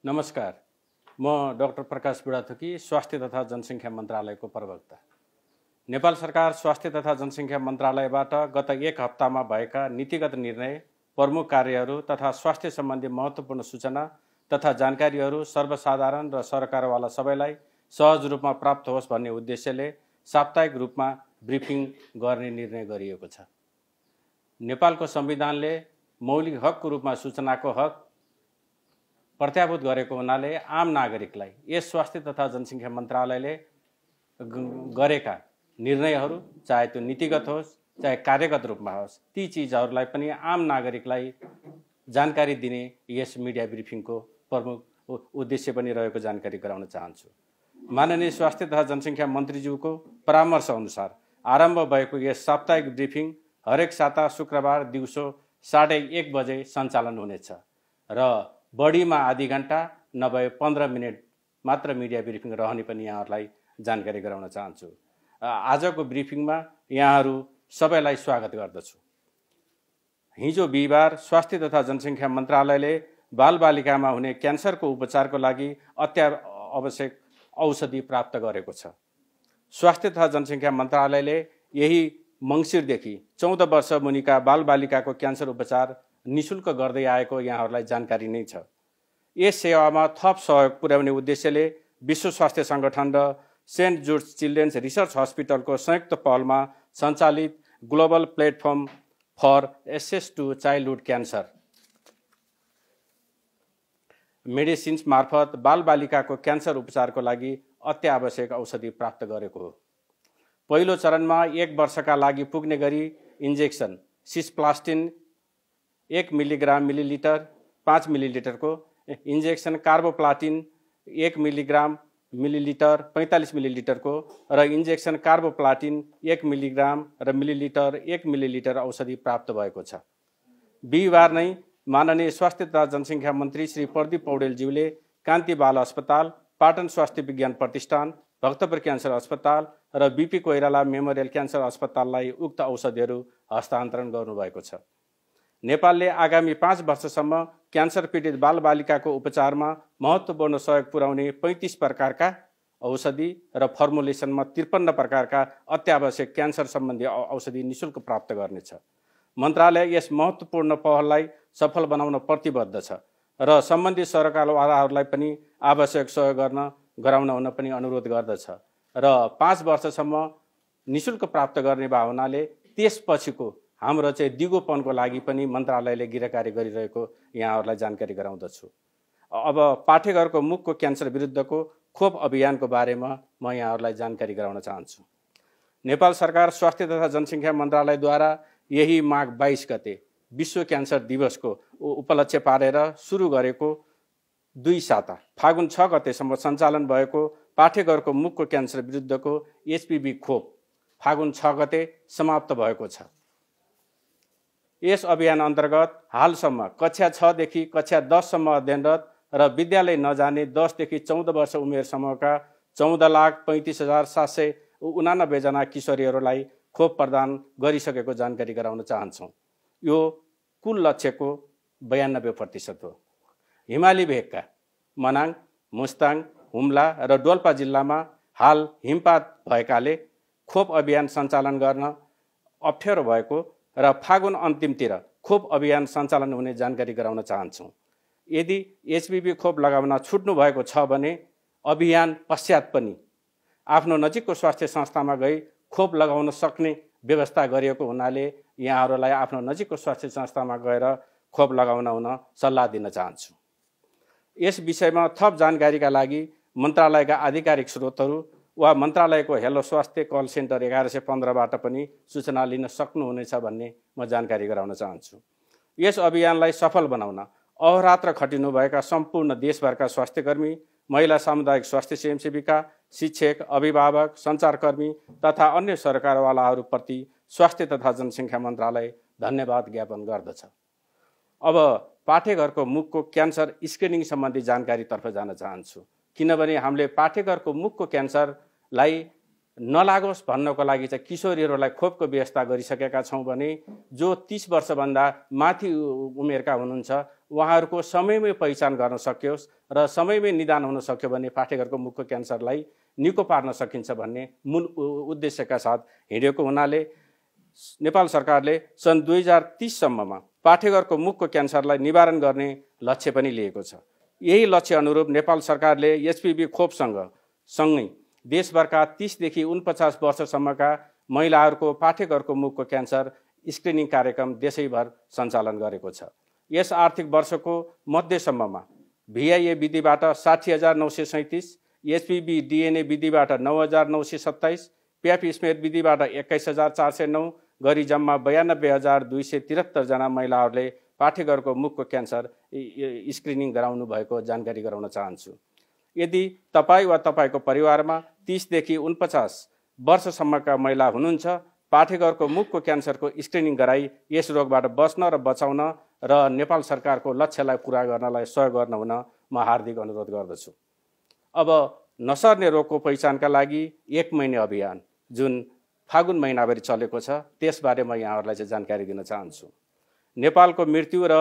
नमस्कार, म डाक्टर प्रकाश बुढाथोकी, स्वास्थ्य तथा जनसङ्ख्या मन्त्रालयको प्रवक्ता। नेपाल सरकार स्वास्थ्य तथा जनसङ्ख्या मन्त्रालयबाट गत एक हप्तामा भएका नीतिगत निर्णय, प्रमुख कार्यहरू तथा स्वास्थ्य सम्बन्धी महत्त्वपूर्ण सूचना तथा जानकारीहरू सर्वसाधारण र सरकारवाला सबैलाई सहज रूपमा प्राप्त होस् भन्ने उद्देश्यले साप्ताहिक रूपमा ब्रिफिङ गर्ने निर्णय गरिएको छ। नेपालको संविधानले मौलिक हकको रूपमा सूचनाको हक प्रत्याभूत गरेको हुनाले आम नागरिकलाई यस स्वास्थ्य तथा जनसङ्ख्या मन्त्रालयले गरेका निर्णयहरू चाहे त्यो नीतिगत होस् चाहे कार्यगत रूपमा होस्, ती चिजहरूलाई पनि आम नागरिकलाई जानकारी दिने यस मिडिया ब्रिफिङको प्रमुख उद्देश्य पनि रहेको जानकारी गराउन चाहन्छु। माननीय स्वास्थ्य तथा जनसङ्ख्या मन्त्रीज्यूको परामर्श अनुसार आरम्भ भएको यस साप्ताहिक ब्रिफिङ हरेक साता शुक्रबार दिउँसो 1:30 बजे सञ्चालन हुनेछ र बढीमा आधी घण्टा नभए 15 मिनट मात्र मिडिया ब्रिफिङ रहने पनि यहाँहरूलाई जानकारी गराउन चाहन्छु। आजको ब्रिफिङमा यहाँहरू सबैलाई स्वागत गर्दछु। हिजो बिहिबार स्वास्थ्य तथा जनसङ्ख्या मन्त्रालयले बालबालिकामा हुने क्यान्सरको उपचारको लागि अत्यावश्यक औषधि प्राप्त गरेको छ। स्वास्थ्य तथा जनसङ्ख्या मन्त्रालयले यही मङ्सिरदेखि 14 वर्ष मुनिका बालबालिकाको क्यान्सर उपचार निशुल्क गर्दै आएको यहाँहरूलाई जानकारी नै छ। यस सेवामा थप सहयोग पुर्याउने उद्देश्यले विश्व स्वास्थ्य सङ्गठन र सेन्ट जुड्स चिल्ड्रेन्स रिसर्च हस्पिटलको संयुक्त पहलमा सञ्चालित global platform for access to childhood cancer medicines मार्फत बालबालिकाको क्यान्सर उपचारको लागि अत्यावश्यक औषधि प्राप्त गरेको हो। पहिलो चरणमा 1 वर्षका लागि पुग्ने गरी इन्जेक्सन सिस्प्लास्टिन 1 मिलिग्राम मिलिलिटर 5 मिलिलिटरको, इन्जेक्सन कार्बोप्लाटिन 1 मिलिग्राम मिलिलिटर 45 मिलिलिटरको र इन्जेक्सन कार्बोप्लाटिन 1 मिलिग्राम र मिलिलिटर 1 मिलिलिटर औषधि प्राप्त भएको छ। बिहिबार नै माननीय स्वास्थ्य तथा जनसङ्ख्या मन्त्री श्री प्रदीप पौडेलज्यूले कान्ति बाल अस्पताल, पाटन स्वास्थ्य विज्ञान प्रतिष्ठान, भक्तपुर क्यान्सर अस्पताल र बीपी कोइराला मेमोरियल क्यान्सर अस्पताललाई उक्त औषधिहरू हस्तान्तरण गर्नुभएको छ। नेपालले आगामी 5 वर्षसम्म क्यान्सर पीडित बालबालिकाको उपचारमा महत्त्वपूर्ण सहयोग पुर्याउने 35 प्रकारका औषधि र फर्मुलेसनमा 53 प्रकारका अत्यावश्यक क्यान्सर सम्बन्धी औषधि निशुल्क प्राप्त गर्नेछ। मन्त्रालय यस महत्त्वपूर्ण पहललाई सफल बनाउन प्रतिबद्ध छ र सम्बन्धित सरकारवालाहरूलाई पनि आवश्यक सहयोग गराउन हुन पनि अनुरोध गर्दछ र 5 वर्षसम्म निशुल्क प्राप्त गर्ने भावनाले त्यसपछिको हाम्रो चाहिँ दिगोपनको लागि पनि मन्त्रालयले गिरकारी गरिरहेको यहाँहरूलाई जानकारी गराउँदछु। अब पाठेघरको मुखको क्यान्सर विरुद्धको खोप अभियानको बारेमा म यहाँहरूलाई जानकारी गराउन चाहन्छु। नेपाल सरकार स्वास्थ्य तथा जनसङ्ख्या मन्त्रालयद्वारा यही माघ 22 गते विश्व क्यान्सर दिवसको उपलक्ष्य पारेर सुरु गरेको 2 साता फागुन 6 गतेसम्म सञ्चालन भएको पाठेघरको मुखको क्यान्सर विरुद्धको एचपीभी खोप फागुन 6 गते समाप्त भएको छ। यस अभियान अन्तर्गत हालसम्म कक्षा 6 देखि कक्षा 10 सम्म अध्ययनरत र विद्यालय नजाने 10 देखि 14 वर्ष उमेर समूहका 14,35,789 जना किशोरीहरूलाई खोप प्रदान गरिसकेको जानकारी गराउन चाहन्छौँ। यो कुल लक्ष्यको 92% हो। हिमाली भेगका मनाङ, मुस्ताङ, हुम्ला र डोल्पा जिल्लामा हाल हिमपात भएकाले खोप अभियान सञ्चालन गर्न अप्ठ्यारो भएको र फागुन अन्तिमतिर खोप अभियान सञ्चालन हुने जानकारी गराउन चाहन्छौँ। यदि एचपीभी खोप लगाउन छुट्नु भएको छ भने अभियान पश्चात पनि आफ्नो नजिकको स्वास्थ्य संस्थामा गई खोप लगाउन सक्ने व्यवस्था गरिएको हुनाले यहाँहरूलाई आफ्नो नजिकको स्वास्थ्य संस्थामा गएर खोप लगाउन हुन सल्लाह दिन चाहन्छु। यस विषयमा थप जानकारीका लागि मन्त्रालयका आधिकारिक स्रोतहरू वा मन्त्रालयको हेलो स्वास्थ्य कल सेन्टर 1115बाट पनि सूचना लिन सक्नुहुनेछ भन्ने म जानकारी गराउन चाहन्छु। यस अभियानलाई सफल बनाउन अहोरात्र खटिनुभएका सम्पूर्ण देशभरका स्वास्थ्यकर्मी, महिला सामुदायिक स्वास्थ्य स्वयंसेविका, शिक्षक, अभिभावक, सञ्चारकर्मी तथा अन्य सरकारवालाहरूप्रति स्वास्थ्य तथा जनसङ्ख्या मन्त्रालय धन्यवाद ज्ञापन गर्दछ। अब पाठेघरको मुखको क्यान्सर स्क्रिनिङ सम्बन्धी जानकारीतर्फ जान चाहन्छु, किनभने हामीले पाठेघरको मुखको क्यान्सरलाई नलागोस् भन्नको लागि चाहिँ किशोरीहरूलाई खोपको व्यवस्था गरिसकेका छौँ भने जो 30 वर्षभन्दा माथि उमेरका हुनुहुन्छ उहाँहरूको समयमै पहिचान गर्न सकियोस् र समयमै निदान हुन सक्यो भने पाठेघरको मुखको क्यान्सरलाई निको पार्न सकिन्छ भन्ने मूल उद्देश्यका साथ हिँडेको हुनाले नेपाल सरकारले सन् 2030 सम्ममा पाठेघरको मुखको क्यान्सरलाई निवारण गर्ने लक्ष्य पनि लिएको छ। यही लक्ष्य अनुरूप नेपाल सरकारले एचपीभी खोपसँगै देशभरका 30 देखि 49 वर्षसम्मका महिलाहरूको पाठेघरको मुखको क्यान्सर स्क्रिनिङ कार्यक्रम देशैभर सञ्चालन गरेको छ। यस आर्थिक वर्षको मध्यसम्ममा भिआइए विधिबाट 60,937, एचपीभी डीएनए विधिबाट 9,927, प्याप स्मेयर विधिबाट 21,409 गरी जम्मा 92,273 जना महिलाहरूले पाठेघरको मुखको क्यान्सर स्क्रिनिङ गराउनु भएको जानकारी गराउन चाहन्छु। यदि तपाईँ वा तपाईँको परिवारमा 30 देखि 49 वर्षसम्मका महिला हुनुहुन्छ, पाठेघरको मुखको क्यान्सरको स्क्रिनिङ गराई यस रोगबाट बच्न र बचाउन र नेपाल सरकारको लक्ष्यलाई पुरा गर्नलाई सहयोग गर्न हुन म हार्दिक अनुरोध गर्दछु। अब नसर्ने रोगको पहिचानका लागि 1 महिने अभियान जुन फागुन महिनाभरि चलेको छ त्यसबारे म यहाँहरूलाई चाहिँ जानकारी दिन चाहन्छु। नेपालको मृत्यु र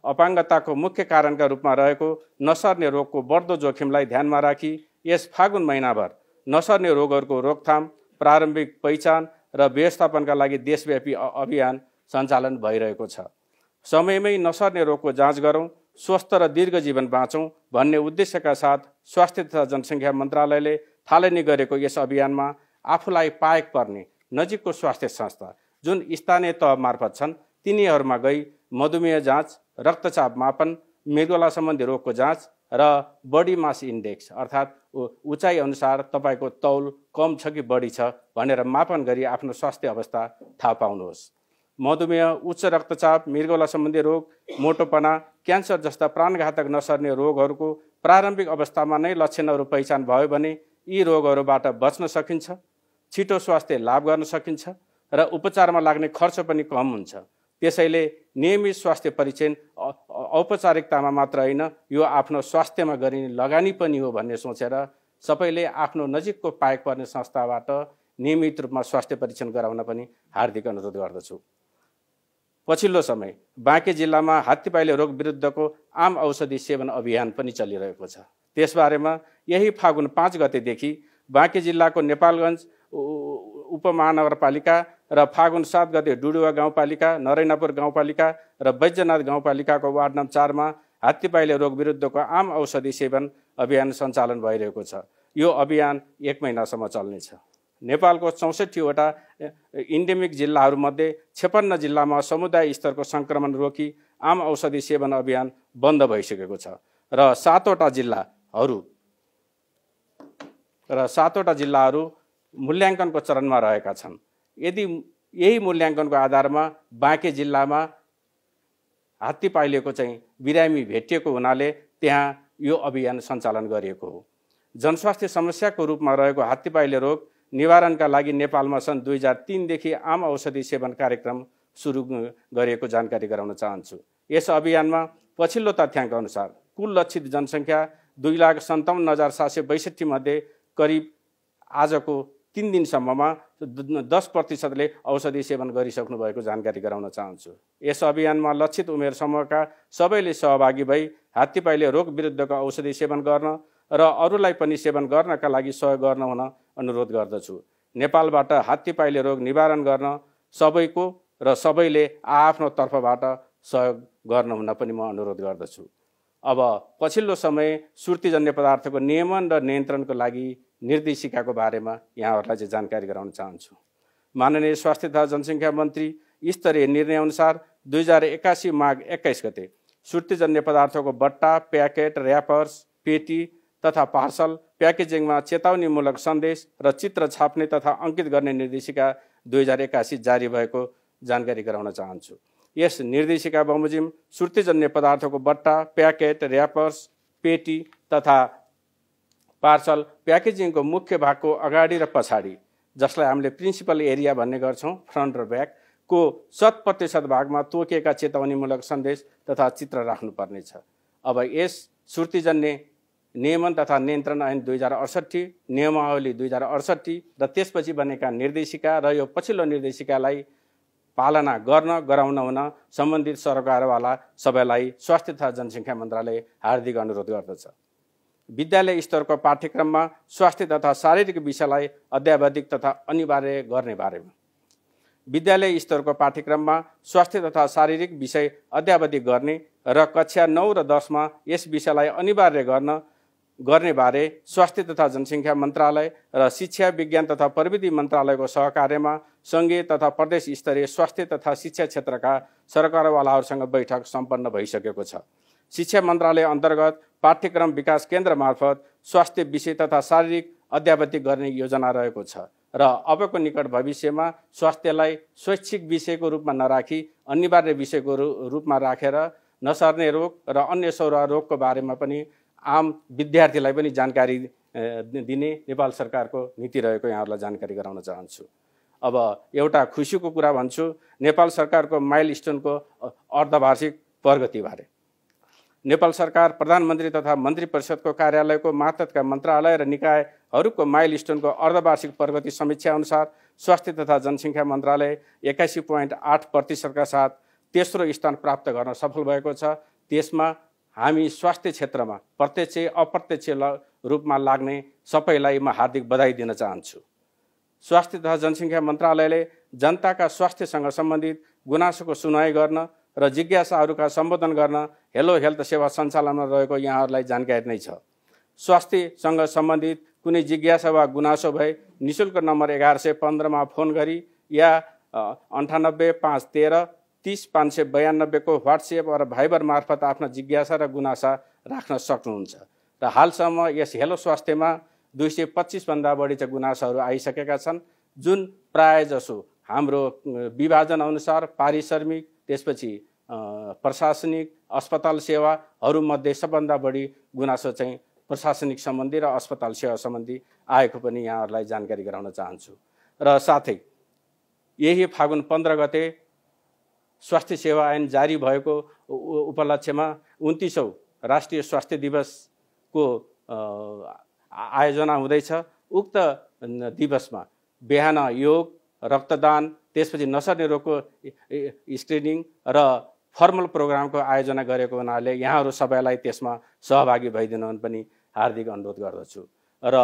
अपाङ्गताको मुख्य कारणका रूपमा रहेको नसर्ने रोगको बढ्दो जोखिमलाई ध्यानमा राखी यस फागुन महिनाभर नसर्ने रोगहरूको रोकथाम, प्रारम्भिक पहिचान र व्यवस्थापनका लागि देशव्यापी अभियान सञ्चालन भइरहेको छ। समयमै नसर्ने रोगको जाँच गरौँ, स्वस्थ र दीर्घ जीवन बाँचौँ भन्ने उद्देश्यका साथ स्वास्थ्य तथा जनसङ्ख्या मन्त्रालयले थालनी गरेको यस अभियानमा आफूलाई पाएक पर्ने नजिकको स्वास्थ्य संस्था जुन स्थानीय तह मार्फत छन् तिनीहरूमा गई मधुमेह जाँच, रक्तचाप मापन, मृगौला सम्बन्धी रोगको जाँच र बडी मास इन्डेक्स अर्थात् उचाइ अनुसार तपाईँको तौल कम छ कि बढी छ भनेर मापन गरी आफ्नो स्वास्थ्य अवस्था थाहा पाउनुहोस्। मधुमेह, उच्च रक्तचाप, मृगौला सम्बन्धी रोग, मोटोपना, क्यान्सर जस्ता प्राणघातक नसर्ने रोगहरूको प्रारम्भिक अवस्थामा नै लक्षणहरू पहिचान भयो भने यी रोगहरूबाट बच्न सकिन्छ, छिटो स्वास्थ्य लाभ गर्न सकिन्छ र उपचारमा लाग्ने खर्च पनि कम हुन्छ। त्यसैले नियमित स्वास्थ्य परीक्षण औपचारिकतामा मात्र होइन, यो आफ्नो स्वास्थ्यमा गरिने लगानी पनि हो भन्ने सोचेर सबैले आफ्नो नजिकको पाएक पर्ने संस्थाबाट नियमित रूपमा स्वास्थ्य परीक्षण गराउन पनि हार्दिक अनुरोध गर्दछु। पछिल्लो समय बाँके जिल्लामा हात्तीपाइले रोग विरुद्धको आम औषधि सेवन अभियान पनि चलिरहेको छ। त्यसबारेमा यही फागुन 5 गतेदेखि बाँके जिल्लाको नेपालगञ्ज उपमहानगरपालिका र फागुन 7 गते डुडुवा गाउँपालिका, नरैनापुर गाउँपालिका र बैजनाथ गाउँपालिकाको वार्ड नम्बर 4 मा हात्तीपाइले रोग विरुद्धको आम औषधि सेवन अभियान सञ्चालन भइरहेको छ। यो अभियान 1 महिनासम्म चल्नेछ। नेपालको 64 वटा इन्डेमिक जिल्लाहरूमध्ये 56 जिल्लामा समुदाय स्तरको सङ्क्रमण रोकी आम औषधि सेवन अभियान बन्द भइसकेको छ र 7 वटा जिल्लाहरू मूल्याङ्कनको चरणमा रहेका छन्। यदि यही मूल्याङ्कनको आधारमा बाँके जिल्लामा हात्तीपाइलेको चाहिँ बिरामी भेटिएको हुनाले त्यहाँ यो अभियान सञ्चालन गरिएको हो। जनस्वास्थ्य समस्याको रूपमा रहेको हात्तीपाइले रोग निवारणका लागि नेपालमा सन् 2003 देखि आम औषधि सेवन कार्यक्रम सुरु गरिएको जानकारी गराउन चाहन्छु। यस अभियानमा पछिल्लो तथ्याङ्क अनुसार कुल लक्षित जनसङ्ख्या 2,57,762 मध्ये करिब आजको 3 दिनसम्ममा 10% औषधि सेवन गरिसक्नु भएको जानकारी गराउन चाहन्छु। यस अभियानमा लक्षित उमेर समूहका सबैले सहभागी भई हात्तीपाइले रोग विरुद्धको औषधि सेवन गर्न र अरूलाई पनि सेवन गर्नका लागि सहयोग गर्न हुन अनुरोध गर्दछु। नेपालबाट हात्तीपाइले रोग निवारण गर्न सबैको र सबैले आफ्नो तर्फबाट सहयोग गर्न हुन पनि म अनुरोध गर्दछु। अब पछिल्लो समय सुर्तीजन्य पदार्थको नियमन र नियन्त्रणको लागि निर्देशिकाको बारेमा यहाँहरूलाई चाहिँ जानकारी गराउन चाहन्छु। माननीय स्वास्थ्य तथा जनसङ्ख्या मन्त्री स्तरीय निर्णय अनुसार 2081 माघ 21 गते सुर्तीजन्य पदार्थको बट्टा, प्याकेट, र्यापर्स, पेटी तथा पार्सल प्याकेजिङमा चेतावनीमूलक सन्देश र चित्र छाप्ने तथा अङ्कित गर्ने निर्देशिका 2081 जारी भएको जानकारी गराउन चाहन्छु। यस निर्देशिका बमोजिम सुर्तीजन्य पदार्थको बट्टा, प्याकेट, र्यापर्स, पेटी तथा पार्सल प्याकेजिङको मुख्य भागको अगाडि र पछाडि, जसलाई हामीले प्रिन्सिपल एरिया भन्ने गर्छौँ, फ्रन्ट र ब्याक को 100% भागमा तोकिएका चेतावनीमूलक सन्देश तथा चित्र राख्नुपर्नेछ। अब यस सुर्तीजन्य नियमन तथा नियन्त्रण ऐन 2068, नियमावली 2068 र त्यसपछि बनेका निर्देशिका र यो पछिल्लो निर्देशिकालाई पालना गर्न गराउन हुन सम्बन्धित सरकारवाला सबैलाई स्वास्थ्य तथा जनसङ्ख्या मन्त्रालय हार्दिक अनुरोध गर्दछ। विद्यालय स्तरको पाठ्यक्रममा स्वास्थ्य तथा शारीरिक विषयलाई अध्यावधिक तथा अनिवार्य गर्ने बारेमा विद्यालय स्तरको पाठ्यक्रममा स्वास्थ्य तथा शारीरिक विषय अध्यावधिक गर्ने र कक्षा 9 र 10 मा यस विषयलाई अनिवार्य गर्ने बारे स्वास्थ्य तथा जनसङ्ख्या मन्त्रालय र शिक्षा विज्ञान तथा प्रविधि मन्त्रालयको सहकार्यमा सङ्घीय तथा प्रदेश स्तरीय स्वास्थ्य तथा शिक्षा क्षेत्रका सरकारवालाहरूसँग बैठक सम्पन्न भइसकेको छ। शिक्षा मन्त्रालय अन्तर्गत पाठ्यक्रम विकास केन्द्र मार्फत स्वास्थ्य विषय तथा शारीरिक अध्यावधिक गर्ने योजना रहेको छ र अबको निकट भविष्यमा स्वास्थ्यलाई स्वैच्छिक विषयको रूपमा नराखी अनिवार्य विषयको रूपमा राखेर नसर्ने रोग र अन्य सरुवा रोगको बारेमा पनि आम विद्यार्थीलाई पनि जानकारी दिने नेपाल सरकारको नीति रहेको यहाँहरूलाई जानकारी गराउन चाहन्छु। अब एउटा खुसीको कुरा भन्छु, नेपाल सरकारको माइलस्टोनको अर्धवार्षिक प्रगतिबारे। नेपाल सरकार प्रधानमन्त्री तथा मन्त्री परिषदको कार्यालयको मार्फतका मन्त्रालय र निकायहरूको माइलस्टोनको अर्धवार्षिक प्रगति समीक्षा अनुसार स्वास्थ्य तथा जनसङ्ख्या मन्त्रालय 81.8% का साथ तेस्रो स्थान प्राप्त गर्न सफल भएको छ। त्यसमा हामी स्वास्थ्य क्षेत्रमा प्रत्यक्ष अप्रत्यक्ष रूपमा लाग्ने सबैलाई म हार्दिक बधाई दिन चाहन्छु। स्वास्थ्य तथा जनसङ्ख्या मन्त्रालयले जनताका स्वास्थ्यसँग सम्बन्धित गुनासोको सुनवाई गर्न र जिज्ञासाहरूका सम्बोधन गर्न हेलो हेल्थ सेवा सञ्चालनमा रहेको यहाँहरूलाई जानकारी नै छ। स्वास्थ्यसँग सम्बन्धित कुनै जिज्ञासा वा गुनासो भए निशुल्क नम्बर 1115 मा फोन गरी या 98 513 30 592 को व्हाट्सएप र भाइबर मार्फत आफ्ना जिज्ञासा र गुनासा राख्न सक्नुहुन्छ। र हालसम्म यस हेलो स्वास्थ्यमा 225 भन्दा बढी गुनासाहरू आइसकेका छन्, जुन प्रायजसो हाम्रो विभाजन अनुसार पारिश्रमिक त्यसपछि प्रशासनिक अस्पताल सेवाहरूमध्ये सबभन्दा बढी गुनासो चाहिँ प्रशासनिक सम्बन्धी र अस्पताल सेवा सम्बन्धी आएको पनि यहाँहरूलाई जानकारी गराउन चाहन्छु। र साथै यही फागुन 15 गते स्वास्थ्य सेवा ऐन जारी भएको उपलक्ष्यमा 29औं राष्ट्रिय स्वास्थ्य दिवसको आयोजना हुँदैछ। उक्त दिवसमा बिहान योग, रक्तदान, त्यसपछि नसर्ने रोगको स्क्रिनिङ र फर्मल प्रोग्रामको आयोजना गरेको हुनाले यहाँहरू सबैलाई त्यसमा सहभागी भइदिन पनि हार्दिक अनुरोध गर्दछु। र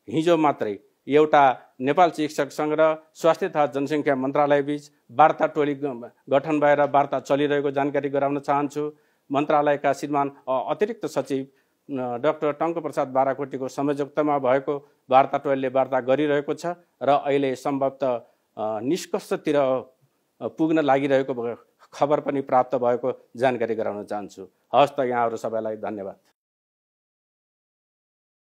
हिजो मात्रै एउटा नेपाल चिकित्सक सङ्घ र स्वास्थ्य तथा जनसङ्ख्या मन्त्रालयबीच वार्ता टोली गठन भएर वार्ता चलिरहेको जानकारी गराउन चाहन्छु। मन्त्रालयका श्रीमान अतिरिक्त सचिव डाक्टर टङ्कप्रसाद बाराकोटीको संयोजकतामा भएको वार्ता टोलीले वार्ता गरिरहेको छ र अहिले सम्भवतः निष्कर्षतिर पुग्न लागिरहेको खबर पनि प्राप्त भएको जानकारी गराउन चाहन्छु। हवस् त, यहाँहरू सबैलाई धन्यवाद।